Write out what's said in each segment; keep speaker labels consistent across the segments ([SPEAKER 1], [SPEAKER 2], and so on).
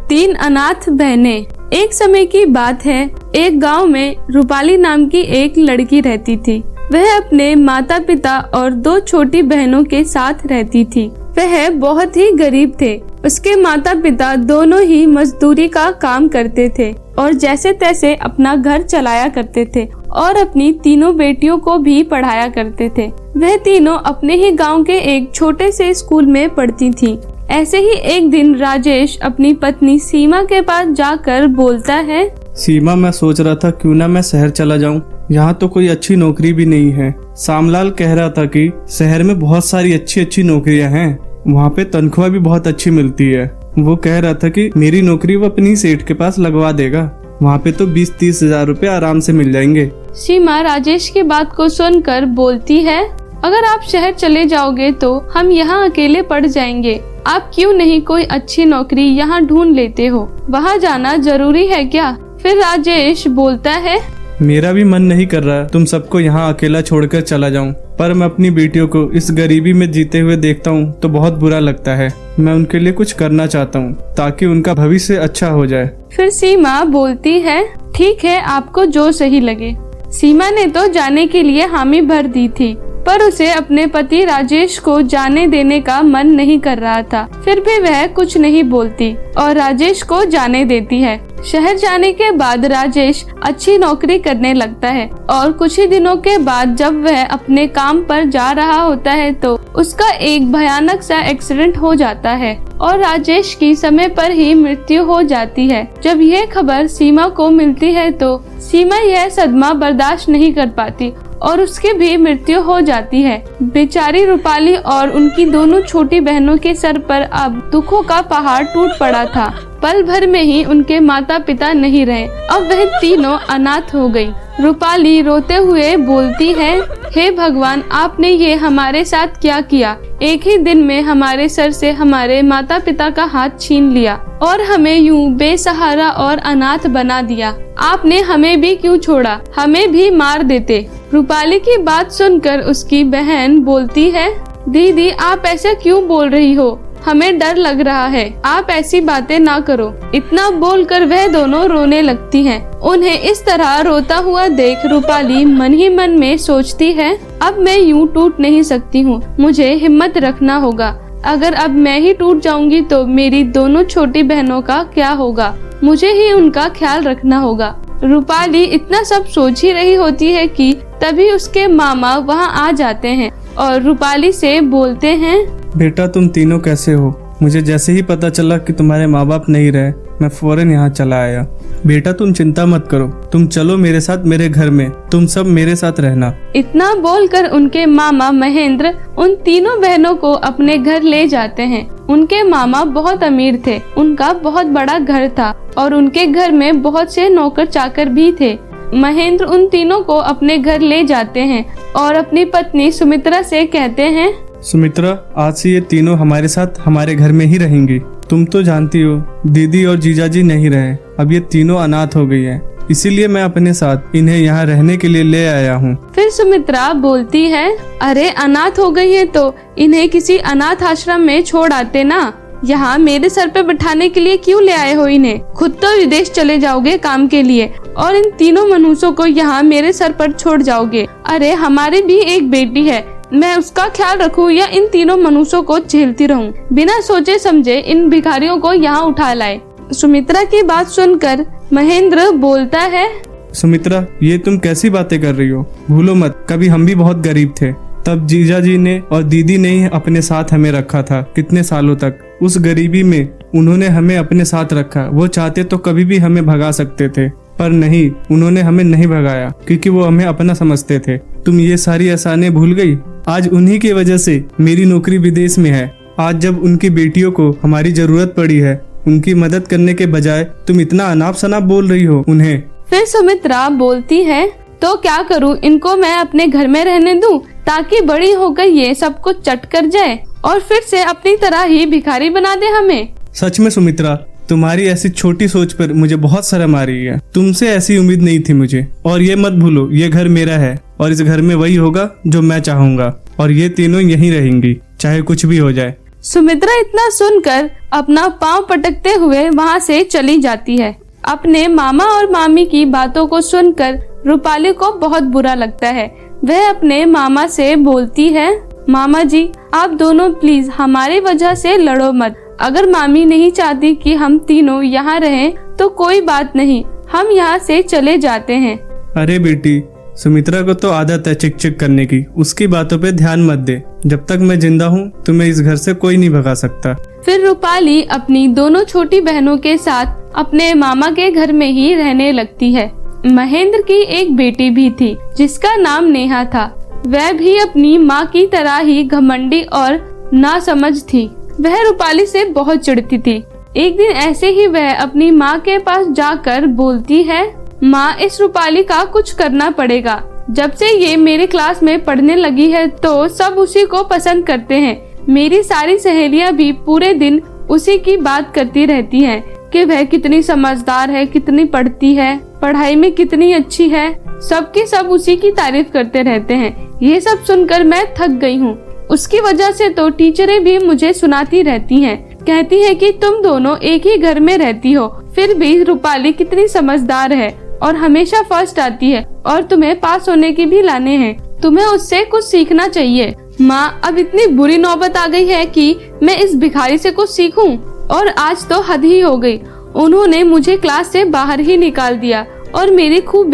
[SPEAKER 1] तीन अनाथ बहनें। एक समय की बात है, एक गांव में रूपाली नाम की एक लड़की रहती थी। वह अपने माता पिता और दो छोटी बहनों के साथ रहती थी। वह बहुत ही गरीब थे। उसके माता पिता दोनों ही मजदूरी का काम करते थे और जैसे तैसे अपना घर चलाया करते थे और अपनी तीनों बेटियों को भी पढ़ाया करते थे। वह तीनों अपने ही गांव के एक छोटे से स्कूल में पढ़ती थीं। ऐसे ही एक दिन राजेश अपनी पत्नी सीमा के पास जाकर बोलता है,
[SPEAKER 2] सीमा, मैं सोच रहा था क्यों ना मैं शहर चला जाऊं। यहाँ तो कोई अच्छी नौकरी भी नहीं है। सामलाल कह रहा था कि शहर में बहुत सारी अच्छी अच्छी नौकरियां हैं, वहाँ पे तनख्वाह भी बहुत अच्छी मिलती है। वो कह रहा था कि मेरी नौकरी वो अपनी सेठ के पास लगवा देगा, वहाँ पे तो 20-30 हजार रुपए आराम से मिल जाएंगे।
[SPEAKER 1] सीमा राजेश की बात को सुनकर बोलती है, अगर आप शहर चले जाओगे तो हम यहाँ अकेले पड़ जाएंगे। आप क्यों नहीं कोई अच्छी नौकरी यहाँ ढूंढ लेते हो? वहाँ जाना जरूरी है क्या? फिर राजेश बोलता है,
[SPEAKER 2] मेरा भी मन नहीं कर रहा तुम सबको यहाँ अकेला छोड़कर चला जाऊं, पर मैं अपनी बेटियों को इस गरीबी में जीते हुए देखता हूँ तो बहुत बुरा लगता है। मैं उनके लिए कुछ करना चाहता हूँ ताकि उनका भविष्य अच्छा हो जाए।
[SPEAKER 1] फिर सीमा बोलती है, ठीक है, आपको जो सही लगे। सीमा ने तो जाने के लिए हामी भर दी थी, पर उसे अपने पति राजेश को जाने देने का मन नहीं कर रहा था। फिर भी वह कुछ नहीं बोलती और राजेश को जाने देती है। शहर जाने के बाद राजेश अच्छी नौकरी करने लगता है और कुछ ही दिनों के बाद जब वह अपने काम पर जा रहा होता है तो उसका एक भयानक सा एक्सीडेंट हो जाता है और राजेश की समय पर ही मृत्यु हो जाती है। जब यह खबर सीमा को मिलती है तो सीमा यह सदमा बर्दाश्त नहीं कर पाती और उसकी भी मृत्यु हो जाती है। बेचारी रूपाली और उनकी दोनों छोटी बहनों के सर पर अब दुखों का पहाड़ टूट पड़ा था। पल भर में ही उनके माता पिता नहीं रहे। अब वह तीनों अनाथ हो गई। रूपाली रोते हुए बोलती है, हे भगवान, आपने ये हमारे साथ क्या किया? एक ही दिन में हमारे सर से हमारे माता पिता का हाथ छीन लिया और हमें यूं बेसहारा और अनाथ बना दिया। आपने हमें भी क्यों छोड़ा? हमें भी मार देते। रूपाली की बात सुनकर उसकी बहन बोलती है, दीदी आप ऐसा क्यों बोल रही हो? हमें डर लग रहा है, आप ऐसी बातें ना करो। इतना बोलकर वह दोनों रोने लगती हैं। उन्हें इस तरह रोता हुआ देख रूपाली मन ही मन में सोचती है, अब मैं यूं टूट नहीं सकती हूँ, मुझे हिम्मत रखना होगा। अगर अब मैं ही टूट जाऊंगी तो मेरी दोनों छोटी बहनों का क्या होगा? मुझे ही उनका ख्याल रखना होगा। रूपाली इतना सब सोच ही रही होती है कि तभी उसके मामा वहाँ आ जाते हैं और रूपाली से बोलते हैं,
[SPEAKER 2] बेटा तुम तीनों कैसे हो? मुझे जैसे ही पता चला कि तुम्हारे माँ बाप नहीं रहे, मैं फौरन यहाँ चला आया। बेटा तुम चिंता मत करो, तुम चलो मेरे साथ मेरे घर में, तुम सब मेरे साथ रहना।
[SPEAKER 1] इतना बोलकर उनके मामा महेंद्र उन तीनों बहनों को अपने घर ले जाते हैं। उनके मामा बहुत अमीर थे, उनका बहुत बड़ा घर था और उनके घर में बहुत से नौकर चाकर भी थे। महेंद्र उन तीनों को अपने घर ले जाते हैं और अपनी पत्नी सुमित्रा से कहते हैं,
[SPEAKER 2] सुमित्रा, आज से ये तीनों हमारे साथ हमारे घर में ही रहेंगी। तुम तो जानती हो दीदी और जीजाजी नहीं रहे, अब ये तीनों अनाथ हो गई हैं, इसीलिए मैं अपने साथ इन्हें यहाँ रहने के लिए ले आया हूँ।
[SPEAKER 1] फिर सुमित्रा बोलती है, अरे अनाथ हो गई है तो इन्हें किसी अनाथ आश्रम में छोड़ आते ना। यहाँ मेरे सर पे बिठाने के लिए क्यों ले आए हो इन्हें? खुद तो विदेश चले जाओगे काम के लिए और इन तीनों मनुष्यों को यहाँ मेरे सर पर छोड़ जाओगे। अरे हमारी भी एक बेटी है, मैं उसका ख्याल रखूं या इन तीनों मनुष्यों को झेलती रहूं? बिना सोचे समझे इन भिखारियों को यहाँ उठा लाए। सुमित्रा की बात सुनकर महेंद्र बोलता है,
[SPEAKER 2] सुमित्रा, ये तुम कैसी बातें कर रही हो? भूलो मत, कभी हम भी बहुत गरीब थे, तब जीजाजी ने और दीदी ने ही अपने साथ हमें रखा था कितने सालों तक। उस गरीबी में उन्होंने हमें अपने साथ रखा। वो चाहते तो कभी भी हमें भगा सकते थे, पर नहीं, उन्होंने हमें नहीं भगाया क्योंकि वो हमें अपना समझते थे। तुम ये सारी एहसानें भूल गई? आज उन्हीं की वजह से मेरी नौकरी विदेश में है। आज जब उनकी बेटियों को हमारी जरूरत पड़ी है, उनकी मदद करने के बजाय तुम इतना अनाप शनाप बोल रही हो उन्हें।
[SPEAKER 1] फिर सुमित्रा बोलती है, तो क्या करूं, इनको मैं अपने घर में रहने दूं ताकि बड़ी होकर ये सब कुछ चट कर जाए और फिर से अपनी तरह ही भिखारी बना दे हमें?
[SPEAKER 2] सच में सुमित्रा, तुम्हारी ऐसी छोटी सोच पर मुझे बहुत शर्म आ रही है। तुमसे ऐसी उम्मीद नहीं थी मुझे। और ये मत भूलो, ये घर मेरा है और इस घर में वही होगा जो मैं चाहूंगा और ये तीनों यहीं रहेंगी, चाहे कुछ भी हो जाए।
[SPEAKER 1] सुमित्रा इतना सुनकर अपना पांव पटकते हुए वहाँ से चली जाती है। अपने मामा और मामी की बातों को सुनकर रूपाली को बहुत बुरा लगता है। वह अपने मामा से बोलती है, मामा जी आप दोनों प्लीज हमारी वजह से लड़ो मत। अगर मामी नहीं चाहती कि हम तीनों यहाँ रहें तो कोई बात नहीं, हम यहाँ से चले जाते हैं।
[SPEAKER 2] अरे बेटी, सुमित्रा को तो आदत है चिक चिक करने की, उसकी बातों पे ध्यान मत दे। जब तक मैं जिंदा हूँ तुम्हें इस घर से कोई नहीं भगा सकता।
[SPEAKER 1] फिर रूपाली अपनी दोनों छोटी बहनों के साथ अपने मामा के घर में ही रहने लगती है। महेंद्र की एक बेटी भी थी जिसका नाम नेहा था। वह भी अपनी माँ की तरह ही घमंडी और नासमझ थी। वह रूपाली से बहुत चिढ़ती थी। एक दिन ऐसे ही वह अपनी माँ के पास जाकर बोलती है, माँ इस रूपाली का कुछ करना पड़ेगा। जब से ये मेरे क्लास में पढ़ने लगी है तो सब उसी को पसंद करते हैं। मेरी सारी सहेलियाँ भी पूरे दिन उसी की बात करती रहती हैं कि वह कितनी समझदार है, कितनी पढ़ती है, पढ़ाई में कितनी अच्छी है। सबके सब उसी की तारीफ करते रहते हैं। ये सब सुनकर मैं थक गई हूँ। उसकी वजह से तो टीचरें भी मुझे सुनाती रहती हैं, कहती है कि तुम दोनों एक ही घर में रहती हो, फिर भी रूपाली कितनी समझदार है और हमेशा फर्स्ट आती है और तुम्हें पास होने की भी लाने हैं। तुम्हें उससे कुछ सीखना चाहिए। माँ अब इतनी बुरी नौबत आ गई है कि मैं इस भिखारी से कुछ सीखूं, और आज तो हद ही हो गई। उन्होंने मुझे क्लास से बाहर ही निकाल दिया और मेरी खूब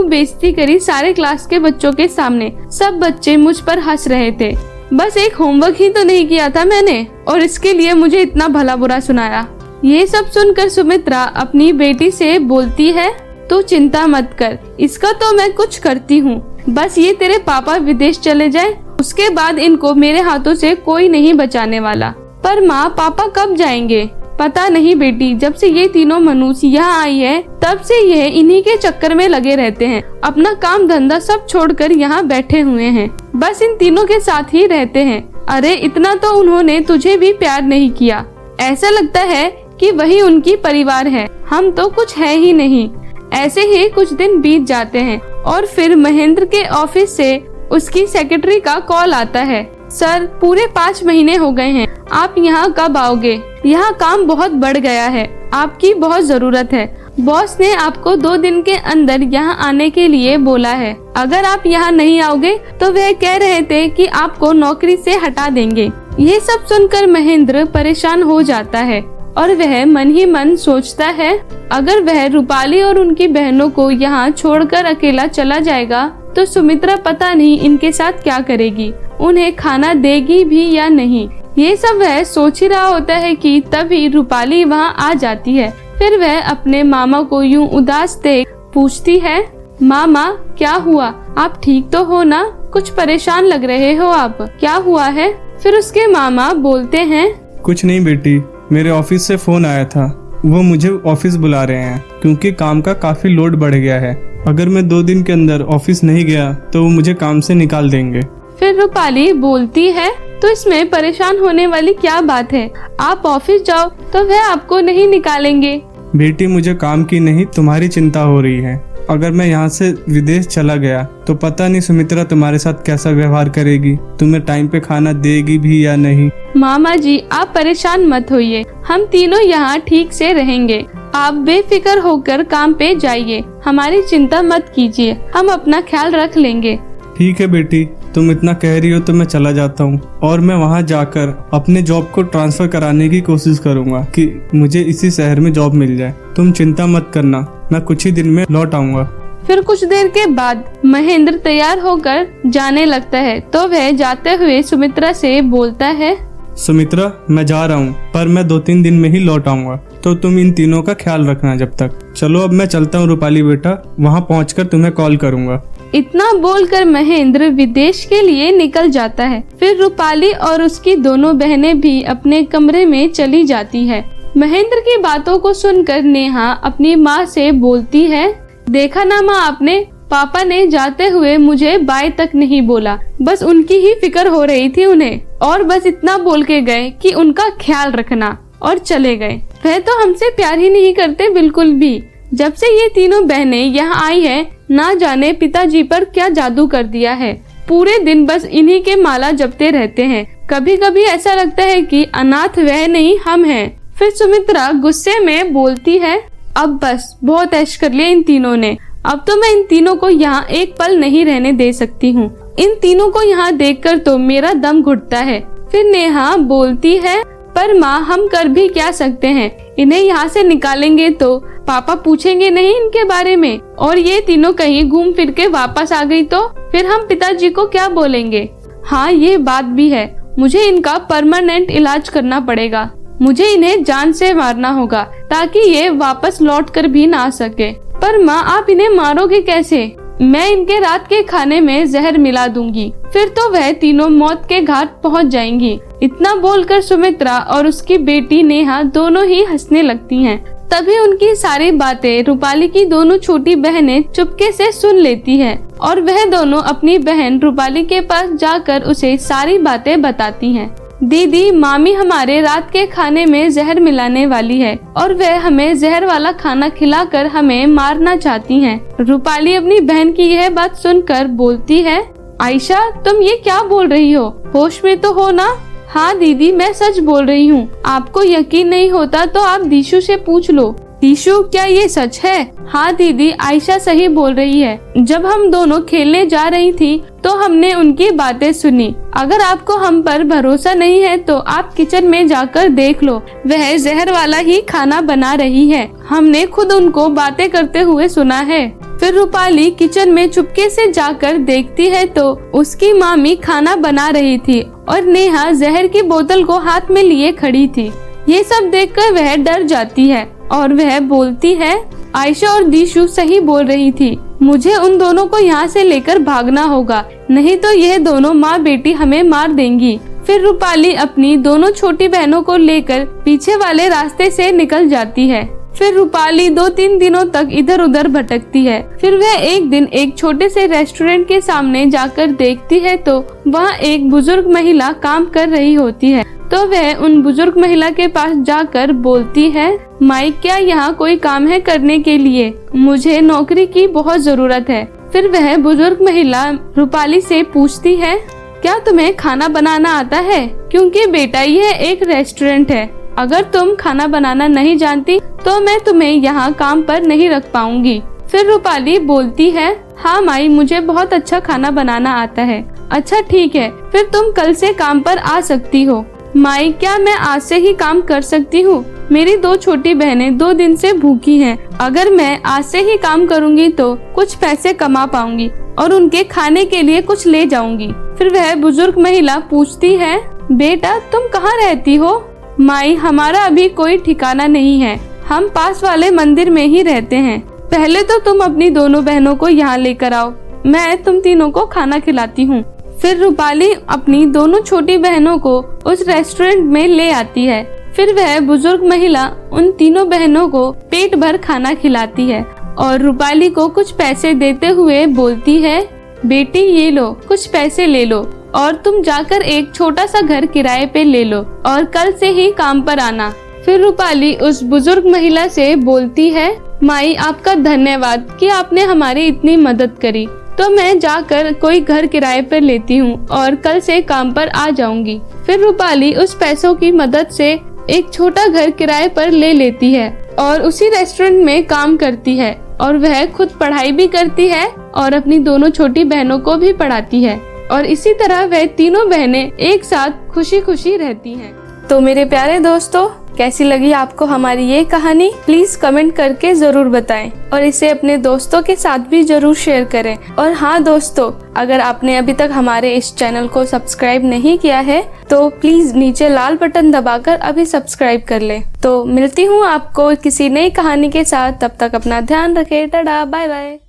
[SPEAKER 1] बेइज्जती करी सारे क्लास के बच्चों के सामने। सब बच्चे मुझ पर हंस रहे थे। बस एक होमवर्क ही तो नहीं किया था मैंने और इसके लिए मुझे इतना भला बुरा सुनाया। ये सब सुनकर सुमित्रा अपनी बेटी से बोलती है, तू चिंता मत कर, इसका तो मैं कुछ करती हूँ। बस ये तेरे पापा विदेश चले जाए, उसके बाद इनको मेरे हाथों से कोई नहीं बचाने वाला। पर माँ पापा कब जाएंगे? पता नहीं बेटी, जब से ये तीनों मनुष्य यहाँ आई है तब से यह इन्हीं के चक्कर में लगे रहते हैं। अपना काम धंधा सब छोड़कर यहाँ बैठे हुए हैं, बस इन तीनों के साथ ही रहते हैं। अरे इतना तो उन्होंने तुझे भी प्यार नहीं किया। ऐसा लगता है कि वही उनकी परिवार है, हम तो कुछ है ही नहीं। ऐसे ही कुछ दिन बीत जाते हैं और फिर महेंद्र के ऑफिस से उसकी सेक्रेटरी का कॉल आता है, सर पूरे 5 महीने हो गए हैं, आप यहाँ कब आओगे? यहाँ काम बहुत बढ़ गया है, आपकी बहुत जरूरत है। बॉस ने आपको 2 दिन के अंदर यहाँ आने के लिए बोला है। अगर आप यहाँ नहीं आओगे तो वह कह रहे थे कि आपको नौकरी से हटा देंगे। ये सब सुनकर महेंद्र परेशान हो जाता है और वह मन ही मन सोचता है, अगर वह रूपाली और उनकी बहनों को यहाँ छोड़कर अकेला चला जाएगा तो सुमित्रा पता नहीं इनके साथ क्या करेगी, उन्हें खाना देगी भी या नहीं। ये सब वह सोच ही रहा होता है कि तभी रूपाली वहाँ आ जाती है। फिर वह अपने मामा को यूं उदास देख पूछती है, मामा क्या हुआ, आप ठीक तो हो ना? कुछ परेशान लग रहे हो आप, क्या हुआ है? फिर उसके मामा बोलते हैं,
[SPEAKER 2] कुछ नहीं बेटी, मेरे ऑफिस से फोन आया था, वो मुझे ऑफिस बुला रहे हैं क्योंकि काम का काफी लोड बढ़ गया है। अगर मैं 2 दिन के अंदर ऑफिस नहीं गया तो वो मुझे काम से निकाल देंगे।
[SPEAKER 1] फिर रूपाली बोलती है, तो इसमें परेशान होने वाली क्या बात है, आप ऑफिस जाओ तो वह आपको नहीं निकालेंगे।
[SPEAKER 2] बेटी मुझे काम की नहीं तुम्हारी चिंता हो रही है। अगर मैं यहाँ से विदेश चला गया तो पता नहीं सुमित्रा तुम्हारे साथ कैसा व्यवहार करेगी, तुम्हें टाइम पे खाना देगी भी या नहीं।
[SPEAKER 1] मामा जी आप परेशान मत होइए, हम तीनों यहाँ ठीक से रहेंगे। आप बेफिक्र होकर काम पे जाइए, हमारी चिंता मत कीजिए, हम अपना ख्याल रख लेंगे।
[SPEAKER 2] ठीक है बेटी, तुम इतना कह रही हो तो मैं चला जाता हूँ और मैं वहाँ जाकर अपने जॉब को ट्रांसफर कराने की कोशिश करूँगा कि मुझे इसी शहर में जॉब मिल जाए। तुम चिंता मत करना, मैं कुछ ही दिन में लौट आऊँगा।
[SPEAKER 1] फिर कुछ देर के बाद महेंद्र तैयार होकर जाने लगता है तो वह जाते हुए सुमित्रा से बोलता है,
[SPEAKER 2] सुमित्रा मैं जा रहा हूँ पर मैं 2-3 दिन में ही लौट आऊँगा, तो तुम इन तीनों का ख्याल रखना जब तक। चलो अब मैं चलता हूँ रूपाली बेटा, वहाँ पहुँचकर तुम्हें कॉल करूँगा।
[SPEAKER 1] इतना बोलकर महेंद्र विदेश के लिए निकल जाता है। फिर रूपाली और उसकी दोनों बहनें भी अपने कमरे में चली जाती है। महेंद्र की बातों को सुनकर नेहा अपनी माँ से बोलती है, देखा ना माँ आपने, पापा ने जाते हुए मुझे बाय तक नहीं बोला, बस उनकी ही फिक्र हो रही थी उन्हें, और बस इतना बोल के गए कि उनका ख्याल रखना, और चले गए। वह तो हमसे प्यार ही नहीं करते बिल्कुल भी। जब से ये तीनों बहनें यहाँ आई है, ना जाने पिताजी पर क्या जादू कर दिया है। पूरे दिन बस इन्हीं के माला जपते रहते हैं। कभी कभी ऐसा लगता है कि अनाथ वह नहीं हम हैं। फिर सुमित्रा गुस्से में बोलती है, अब बस बहुत ऐश कर लिया इन तीनों ने। अब तो मैं इन तीनों को यहाँ एक पल नहीं रहने दे सकती हूँ। इन तीनों को यहाँ देखकर तो मेरा दम घुटता है। फिर नेहा बोलती है, पर माँ हम कर भी क्या सकते हैं, इन्हें यहाँ से निकालेंगे तो पापा पूछेंगे नहीं इनके बारे में, और ये तीनों कहीं घूम फिर के वापस आ गई तो फिर हम पिताजी को क्या बोलेंगे। हाँ ये बात भी है, मुझे इनका परमानेंट इलाज करना पड़ेगा। मुझे इन्हें जान से मारना होगा ताकि ये वापस लौट कर भी ना आ सके। पर माँ आप इन्हें मारोगे कैसे? मैं इनके रात के खाने में जहर मिला दूंगी, फिर तो वह तीनों मौत के घाट पहुंच जाएंगी। इतना बोलकर सुमित्रा और उसकी बेटी नेहा दोनों ही हंसने लगती हैं। तभी उनकी सारी बातें रूपाली की दोनों छोटी बहनें चुपके से सुन लेती हैं और वह दोनों अपनी बहन रूपाली के पास जाकर उसे सारी बातें बताती हैं। दीदी, मामी हमारे रात के खाने में जहर मिलाने वाली है और वह हमें जहर वाला खाना खिलाकर हमें मारना चाहती हैं। रूपाली अपनी बहन की यह बात सुनकर बोलती है, आयशा तुम ये क्या बोल रही हो, होश में तो हो ना? हाँ दीदी मैं सच बोल रही हूँ, आपको यकीन नहीं होता तो आप दीशु से पूछ लो। दीशु क्या ये सच है? हाँ दीदी आयशा सही बोल रही है, जब हम दोनों खेलने जा रही थी तो हमने उनकी बातें सुनी। अगर आपको हम पर भरोसा नहीं है तो आप किचन में जाकर देख लो, वह जहर वाला ही खाना बना रही है। हमने खुद उनको बातें करते हुए सुना है। फिर रूपाली किचन में चुपके से जाकर देखती है तो उसकी मामी खाना बना रही थी और नेहा जहर की बोतल को हाथ में लिए खड़ी थी। ये सब देखकर वह डर जाती है और वह बोलती है, आयशा और दीशु सही बोल रही थी, मुझे उन दोनों को यहाँ से लेकर भागना होगा, नहीं तो यह दोनों माँ बेटी हमें मार देंगी। फिर रूपाली अपनी दोनों छोटी बहनों को लेकर पीछे वाले रास्ते से निकल जाती है। फिर रूपाली 2-3 दिनों तक इधर उधर भटकती है। फिर वह एक दिन एक छोटे से रेस्टोरेंट के सामने जाकर देखती है तो वहाँ एक बुजुर्ग महिला काम कर रही होती है। तो वह उन बुजुर्ग महिला के पास जाकर बोलती है, माई क्या यहाँ कोई काम है करने के लिए? मुझे नौकरी की बहुत जरूरत है। फिर वह बुजुर्ग महिला रूपाली से पूछती है, क्या तुम्हें खाना बनाना आता है? क्योंकि बेटा यह एक रेस्टोरेंट है, अगर तुम खाना बनाना नहीं जानती तो मैं तुम्हें यहाँ काम पर नहीं रख पाऊंगी। फिर रूपाली बोलती है, हाँ माई मुझे बहुत अच्छा खाना बनाना आता है। अच्छा ठीक है, फिर तुम कल से काम पर आ सकती हो। माई क्या मैं आज से ही काम कर सकती हूँ? मेरी 2 छोटी बहनें 2 दिन से भूखी हैं। अगर मैं आज से ही काम करूँगी तो कुछ पैसे कमा पाऊंगी और उनके खाने के लिए कुछ ले जाऊंगी। फिर वह बुजुर्ग महिला पूछती है, बेटा तुम कहाँ रहती हो? माई हमारा अभी कोई ठिकाना नहीं है, हम पास वाले मंदिर में ही रहते हैं। पहले तो तुम अपनी दोनों बहनों को यहाँ लेकर आओ, मैं तुम तीनों को खाना खिलाती हूँ। फिर रूपाली अपनी दोनों छोटी बहनों को उस रेस्टोरेंट में ले आती है। फिर वह बुजुर्ग महिला उन तीनों बहनों को पेट भर खाना खिलाती है और रूपाली को कुछ पैसे देते हुए बोलती है, बेटी ये लो कुछ पैसे ले लो और तुम जाकर एक छोटा सा घर किराए पे ले लो और कल से ही काम पर आना। फिर रूपाली उस बुजुर्ग महिला से बोलती है, माई आपका धन्यवाद कि आपने हमारी इतनी मदद करी, तो मैं जाकर कोई घर किराए पर लेती हूँ और कल से काम पर आ जाऊंगी। फिर रूपाली उस पैसों की मदद से एक छोटा घर किराए पर ले लेती है और उसी रेस्टोरेंट में काम करती है और वह खुद पढ़ाई भी करती है और अपनी दोनों छोटी बहनों को भी पढ़ाती है और इसी तरह वह तीनों बहनें एक साथ खुशी खुशी रहती हैं। तो मेरे प्यारे दोस्तों, कैसी लगी आपको हमारी ये कहानी? प्लीज कमेंट करके जरूर बताएं और इसे अपने दोस्तों के साथ भी जरूर शेयर करें। और हाँ दोस्तों, अगर आपने अभी तक हमारे इस चैनल को सब्सक्राइब नहीं किया है तो प्लीज नीचे लाल बटन दबाकर अभी सब्सक्राइब कर लें। तो मिलती हूँ आपको किसी नई कहानी के साथ, तब तक अपना ध्यान रखें। Tata bye bye.